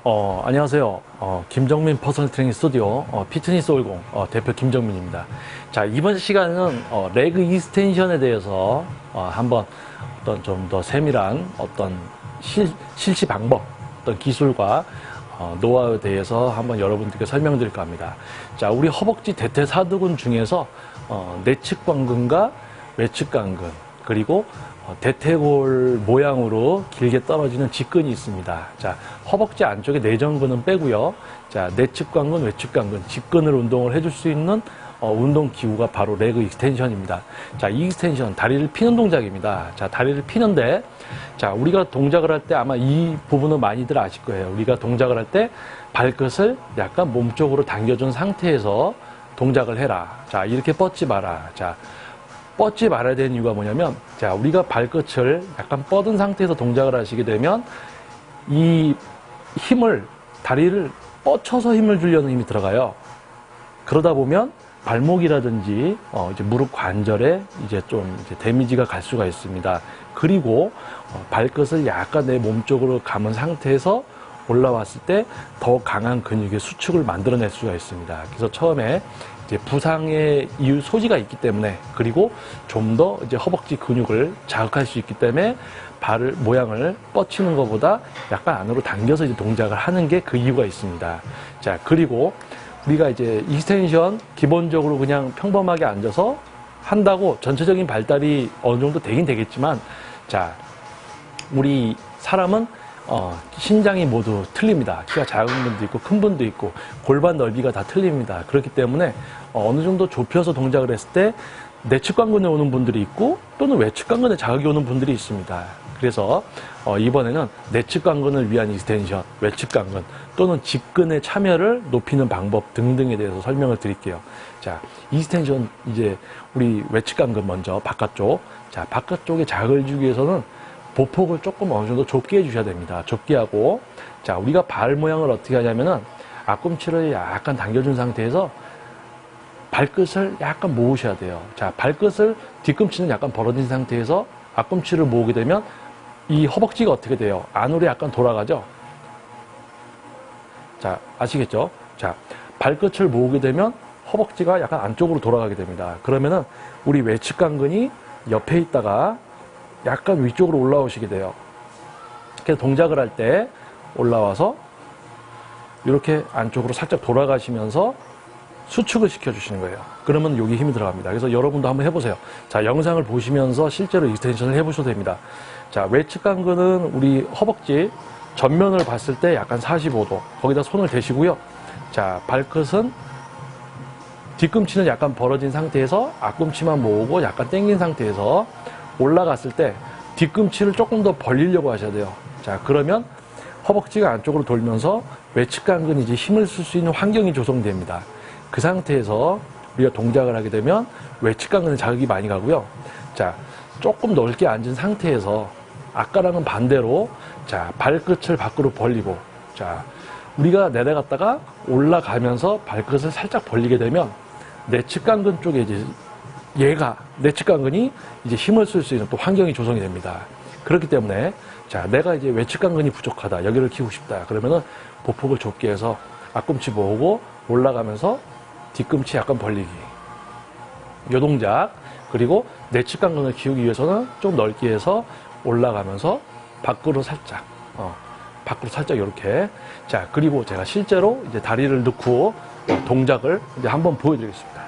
안녕하세요. 김정민 퍼스널 트레이닝 스튜디오 피트니스 올공 대표 김정민입니다. 자, 이번 시간은 레그 이스텐션에 대해서 한번 어떤 좀 더 세밀한 어떤 실시 방법, 어떤 기술과 노하우에 대해서 한번 여러분들께 설명드릴까 합니다. 자, 우리 허벅지 대퇴사두근 중에서 내측 관근과 외측 관근, 그리고 대퇴골 모양으로 길게 떨어지는 직근이 있습니다. 자, 허벅지 안쪽에 내전근은 빼고요. 자, 내측 관근, 외측 관근, 직근을 운동을 해줄 수 있는 운동 기구가 바로 레그 익스텐션입니다. 자, 이 익스텐션, 다리를 피는 동작입니다. 자, 다리를 피는데, 자, 우리가 동작을 할 때 아마 이 부분은 많이들 아실 거예요. 우리가 동작을 할 때 발끝을 약간 몸쪽으로 당겨준 상태에서 동작을 해라. 자, 이렇게 뻗지 마라. 자, 뻗지 말아야 되는 이유가 뭐냐면, 자, 우리가 발끝을 약간 뻗은 상태에서 동작을 하시게 되면 이 힘을, 다리를 뻗쳐서 힘을 주려는 힘이 들어가요. 그러다 보면 발목이라든지 이제 무릎 관절에 이제 좀 이제 데미지가 갈 수가 있습니다. 그리고 발끝을 약간 내 몸쪽으로 감은 상태에서 올라왔을 때 더 강한 근육의 수축을 만들어낼 수가 있습니다. 그래서 처음에 이제 부상의 이유 소지가 있기 때문에, 그리고 좀 더 이제 허벅지 근육을 자극할 수 있기 때문에 발을 모양을 뻗치는 것보다 약간 안으로 당겨서 이제 동작을 하는 게 그 이유가 있습니다. 자, 그리고 우리가 이제 익스텐션 기본적으로 그냥 평범하게 앉아서 한다고 전체적인 발달이 어느 정도 되긴 되겠지만, 자, 우리 사람은 신장이 모두 틀립니다. 키가 작은 분도 있고 큰 분도 있고 골반 넓이가 다 틀립니다. 그렇기 때문에 어느 정도 좁혀서 동작을 했을 때 내측 관근에 오는 분들이 있고 또는 외측 관근에 자극이 오는 분들이 있습니다. 그래서 이번에는 내측 관근을 위한 익스텐션, 외측 관근 또는 직근의 참여를 높이는 방법 등등에 대해서 설명을 드릴게요. 자, 익스텐션, 이제 우리 외측 관근 먼저 바깥쪽. 자, 바깥쪽에 자극을 주기 위해서는 보폭을 조금 어느 정도 좁게 해주셔야 됩니다. 좁게 하고, 자, 우리가 발 모양을 어떻게 하냐면은 앞꿈치를 약간 당겨준 상태에서 발끝을 약간 모으셔야 돼요. 자, 발끝을, 뒤꿈치는 약간 벌어진 상태에서 앞꿈치를 모으게 되면 이 허벅지가 어떻게 돼요? 안으로 약간 돌아가죠? 자, 아시겠죠? 자, 발끝을 모으게 되면 허벅지가 약간 안쪽으로 돌아가게 됩니다. 그러면은 우리 외측 관근이 옆에 있다가 약간 위쪽으로 올라오시게 돼요. 그래서 동작을 할 때 올라와서 이렇게 안쪽으로 살짝 돌아가시면서 수축을 시켜주시는 거예요. 그러면 여기 힘이 들어갑니다. 그래서 여러분도 한번 해보세요. 자, 영상을 보시면서 실제로 익스텐션을 해보셔도 됩니다. 자, 외측 관근은 우리 허벅지 전면을 봤을 때 약간 45도. 거기다 손을 대시고요. 자, 발끝은 뒤꿈치는 약간 벌어진 상태에서 앞꿈치만 모으고 약간 당긴 상태에서 올라갔을 때 뒤꿈치를 조금 더 벌리려고 하셔야 돼요. 자, 그러면 허벅지가 안쪽으로 돌면서 외측 관근이 이제 힘을 쓸 수 있는 환경이 조성됩니다. 그 상태에서 우리가 동작을 하게 되면 외측 관근에 자극이 많이 가고요. 자, 조금 넓게 앉은 상태에서 아까랑은 반대로, 자, 발끝을 밖으로 벌리고, 자, 우리가 내려갔다가 올라가면서 발끝을 살짝 벌리게 되면 내측 관근 쪽에 이제 내측 관근이 이제 힘을 쓸 수 있는 또 환경이 조성이 됩니다. 그렇기 때문에, 자, 내가 이제 외측 관근이 부족하다, 여기를 키우고 싶다, 그러면은 보폭을 좁게 해서 앞꿈치 모으고 올라가면서 뒤꿈치 약간 벌리기, 요 동작. 그리고 내측 관근을 키우기 위해서는 좀 넓게 해서 올라가면서 밖으로 살짝 이렇게. 자, 그리고 제가 실제로 이제 다리를 넣고 동작을 이제 한번 보여드리겠습니다.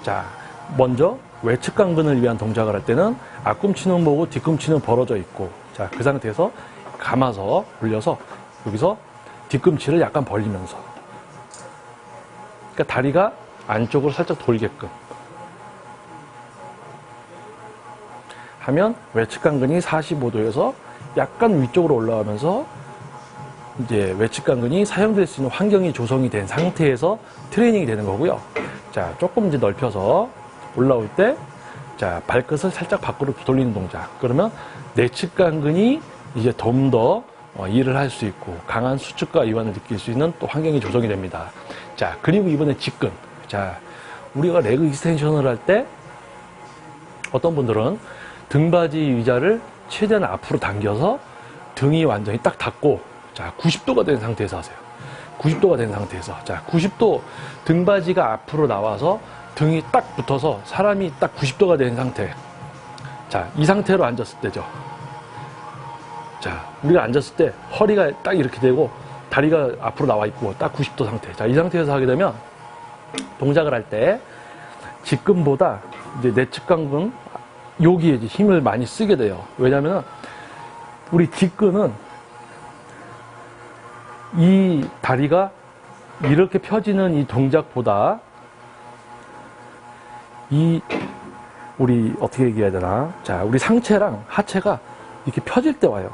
자, 먼저 외측 관근을 위한 동작을 할 때는 앞꿈치는 모으고 뒤꿈치는 벌어져 있고, 자, 그 상태에서 감아서 올려서 여기서 뒤꿈치를 약간 벌리면서, 그러니까 다리가 안쪽으로 살짝 돌게끔 하면 외측 관근이 45도에서 약간 위쪽으로 올라가면서 이제 외측 관근이 사용될 수 있는 환경이 조성이 된 상태에서 트레이닝이 되는 거고요. 자, 조금 이제 넓혀서 올라올 때, 자, 발끝을 살짝 밖으로 돌리는 동작. 그러면 내측 관근이 이제 좀 더 일을 할 수 있고 강한 수축과 이완을 느낄 수 있는 또 환경이 조성이 됩니다. 자, 그리고 이번에 직근. 자, 우리가 레그 익스텐션을 할 때 어떤 분들은 등받이 의자를 최대한 앞으로 당겨서 등이 완전히 딱 닿고, 자, 90도가 된 상태에서 하세요. 90도가 된 상태에서. 자, 90도 등받이가 앞으로 나와서 등이 딱 붙어서 사람이 딱 90도가 된 상태. 자, 이 상태로 앉았을 때죠. 자, 우리가 앉았을 때 허리가 딱 이렇게 되고 다리가 앞으로 나와 있고 딱 90도 상태. 자, 이 상태에서 하게 되면 동작을 할 때 직근보다 이제 내측 강근 여기에 이제 힘을 많이 쓰게 돼요. 왜냐하면 우리 직근은 이 다리가 이렇게 펴지는 이 동작보다 우리 어떻게 얘기해야 되나? 자, 우리 상체랑 하체가 이렇게 펴질 때 와요.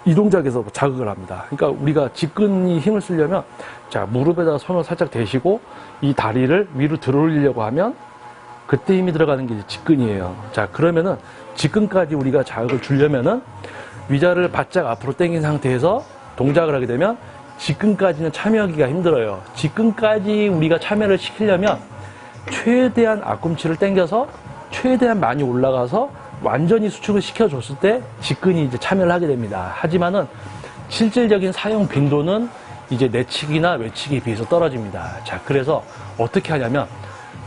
이 동작에서 자극을 합니다. 그러니까 우리가 직근이 힘을 쓰려면, 자, 무릎에다가 손을 살짝 대시고 이 다리를 위로 들어 올리려고 하면 그때 힘이 들어가는 게 직근이에요. 자, 그러면은 직근까지 우리가 자극을 주려면은 위자를 바짝 앞으로 당긴 상태에서 동작을 하게 되면 직근까지는 참여하기가 힘들어요. 직근까지 우리가 참여를 시키려면 최대한 앞꿈치를 당겨서 최대한 많이 올라가서 완전히 수축을 시켜줬을 때 직근이 이제 참여를 하게 됩니다. 하지만은 실질적인 사용 빈도는 이제 내측이나 외측에 비해서 떨어집니다. 자, 그래서 어떻게 하냐면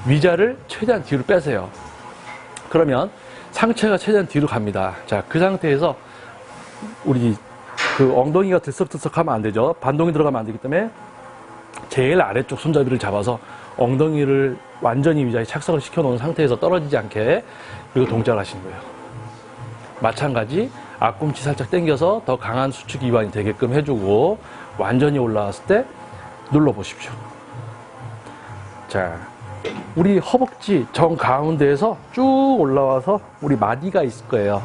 위자를 최대한 뒤로 빼세요. 그러면 상체가 최대한 뒤로 갑니다. 자, 그 상태에서 우리 그 엉덩이가 들썩들썩하면 안 되죠. 반동이 들어가면 안 되기 때문에 제일 아래쪽 손잡이를 잡아서 엉덩이를 완전히 위자에 착석을 시켜놓은 상태에서 떨어지지 않게 그리고 동작을 하시는 거예요. 마찬가지 앞꿈치 살짝 당겨서 더 강한 수축 이완이 되게끔 해주고 완전히 올라왔을 때 눌러보십시오. 자, 우리 허벅지 정 가운데에서 쭉 올라와서 우리 마디가 있을 거예요.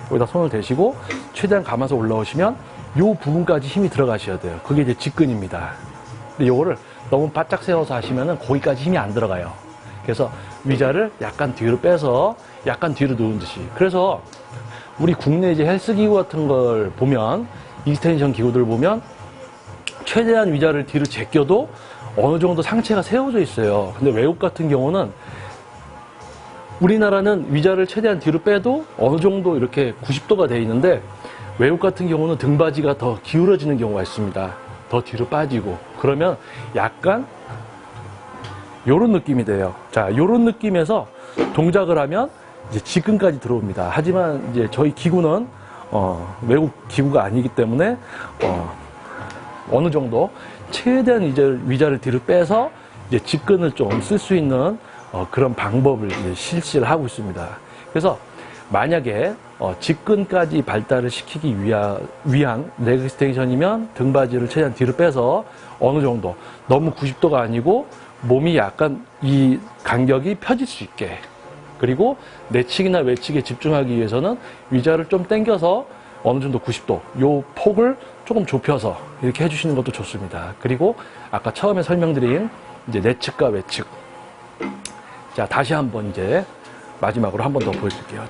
여기다 손을 대시고 최대한 감아서 올라오시면 이 부분까지 힘이 들어가셔야 돼요. 그게 이제 직근입니다. 근데 요거를 너무 바짝 세워서 하시면은 거기까지 힘이 안 들어가요. 그래서 위자를 약간 뒤로 빼서 약간 뒤로 누운 듯이. 그래서 우리 국내 이제 헬스 기구 같은 걸 보면, 익스텐션 기구들 보면 최대한 위자를 뒤로 제껴도 어느 정도 상체가 세워져 있어요. 근데 외국 같은 경우는 우리나라는 위자를 최대한 뒤로 빼도 어느 정도 이렇게 90도가 돼 있는데 외국 같은 경우는 등받이가 더 기울어지는 경우가 있습니다. 더 뒤로 빠지고. 그러면 약간 요런 느낌이 돼요. 자, 요런 느낌에서 동작을 하면 이제 직근까지 들어옵니다. 하지만 이제 저희 기구는 외국 기구가 아니기 때문에 어느 정도 최대한 이제 위자를 뒤로 빼서 이제 직근을 좀 쓸 수 있는 그런 방법을 이제 실시를 하고 있습니다. 그래서 만약에 직근까지 발달을 시키기 위한 레그 익스텐션이면 등받이를 최대한 뒤로 빼서 어느 정도 너무 90도가 아니고 몸이 약간 이 간격이 펴질 수 있게, 그리고 내측이나 외측에 집중하기 위해서는 위자를 좀 당겨서 어느 정도 90도 요 폭을 조금 좁혀서 이렇게 해주시는 것도 좋습니다. 그리고 아까 처음에 설명드린 이제 내측과 외측. 자, 다시 한번 이제 마지막으로 한 번 더 보여드릴게요.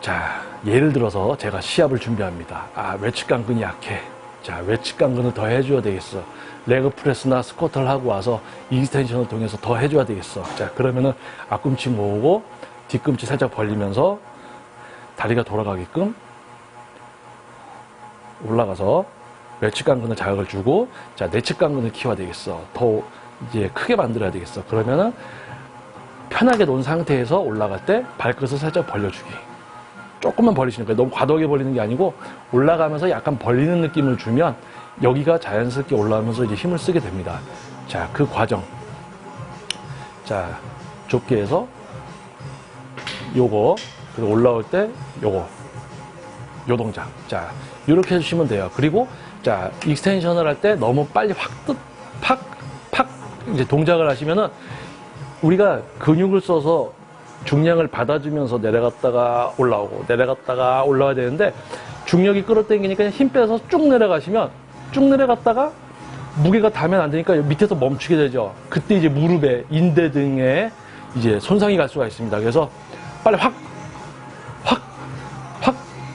자, 예를 들어서 제가 시합을 준비합니다. 외측 강근이 약해. 자, 외측 강근을 더 해줘야 되겠어. 레그 프레스나 스쿼트를 하고 와서 익스텐션을 통해서 더 해줘야 되겠어. 자, 그러면은 앞꿈치 모으고 뒤꿈치 살짝 벌리면서 다리가 돌아가게끔 올라가서 외측 강근을 자극을 주고, 자, 내측 강근을 키워야 되겠어. 더 이제 크게 만들어야 되겠어. 그러면은 편하게 놓은 상태에서 올라갈 때 발끝을 살짝 벌려주기. 조금만 벌리시는 거예요. 너무 과도하게 벌리는 게 아니고 올라가면서 약간 벌리는 느낌을 주면 여기가 자연스럽게 올라오면서 이제 힘을 쓰게 됩니다. 자, 그 과정. 자, 좁게 해서 요거, 그리고 올라올 때 요거, 요 동작. 자, 이렇게 해주시면 돼요. 그리고 자, 익스텐션을 할 때 너무 빨리 팍 이제 동작을 하시면은 우리가 근육을 써서 중량을 받아주면서 내려갔다가 올라오고 내려갔다가 올라와야 되는데 중력이 끌어당기니까 그냥 힘 빼서 쭉 내려가시면 쭉 내려갔다가 무게가 닿으면 안 되니까 밑에서 멈추게 되죠. 그때 이제 무릎에 인대 등에 이제 손상이 갈 수가 있습니다. 그래서 빨리 확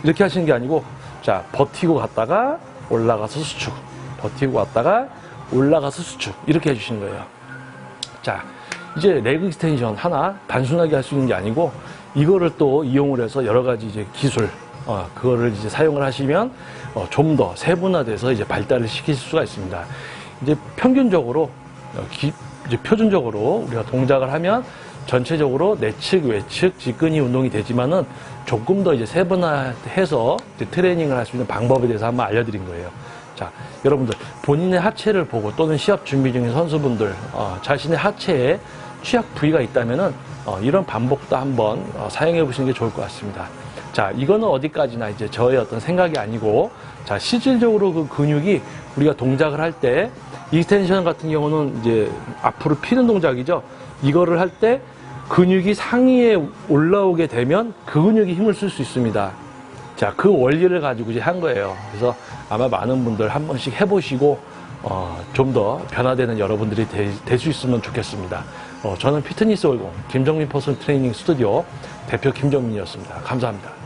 이렇게 하시는 게 아니고, 자, 버티고 갔다가 올라가서 수축, 버티고 갔다가 올라가서 수축, 이렇게 해주시는 거예요. 자, 이제 레그 익스텐션 하나 단순하게 할 수 있는 게 아니고 이거를 또 이용을 해서 여러 가지 이제 기술 그거를 이제 사용을 하시면 좀 더 세분화돼서 이제 발달을 시킬 수가 있습니다. 이제 평균적으로 이제 표준적으로 우리가 동작을 하면 전체적으로 내측, 외측, 직근히 운동이 되지만은 조금 더 이제 세분화해서 이제 트레이닝을 할 수 있는 방법에 대해서 한번 알려드린 거예요. 자, 여러분들 본인의 하체를 보고 또는 시합 준비 중인 선수분들 자신의 하체에 취약 부위가 있다면은 이런 반복도 한번 사용해 보시는 게 좋을 것 같습니다. 자, 이거는 어디까지나 이제 저의 어떤 생각이 아니고, 자, 실질적으로 그 근육이 우리가 동작을 할 때, 익스텐션 같은 경우는 이제 앞으로 피는 동작이죠. 이거를 할 때 근육이 상위에 올라오게 되면 그 근육이 힘을 쓸 수 있습니다. 자, 그 원리를 가지고 이제 한 거예요. 그래서 아마 많은 분들 한 번씩 해보시고, 좀 더 변화되는 여러분들이 될 수 있으면 좋겠습니다. 저는 피트니스 월공 김정민 퍼스널 트레이닝 스튜디오 대표 김정민이었습니다. 감사합니다.